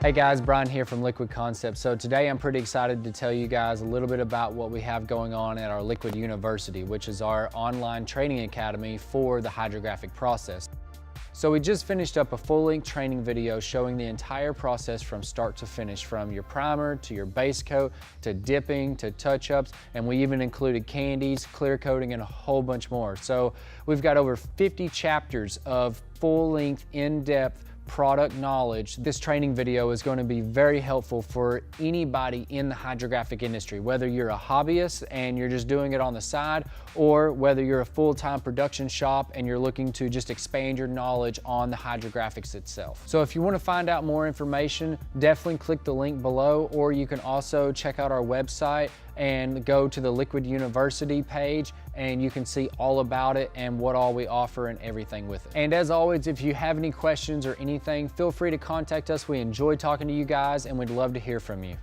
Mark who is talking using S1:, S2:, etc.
S1: Hey guys, Brian here from Liquid Concepts. So today I'm pretty excited to tell you guys a little bit about what we have going on at our Liquid University, which is our online training academy for the hydrographic process. So we just finished up a full-length training video showing the entire process from start to finish, from your primer to your base coat to dipping to touch-ups, and we even included candies, clear coating, and a whole bunch more. So we've got over 50 chapters of full-length, in-depth product knowledge. This training video is going to be very helpful for anybody in the hydrographic industry, whether you're a hobbyist and you're just doing it on the side, or whether you're a full-time production shop and you're looking to just expand your knowledge on the hydrographics itself. So if you want to find out more information, definitely click the link below, or you can also check out our website and go to the Liquid University page and you can see all about it and what all we offer and everything with it. And as always, if you have any questions or anything, feel free to contact us. We enjoy talking to you guys and we'd love to hear from you.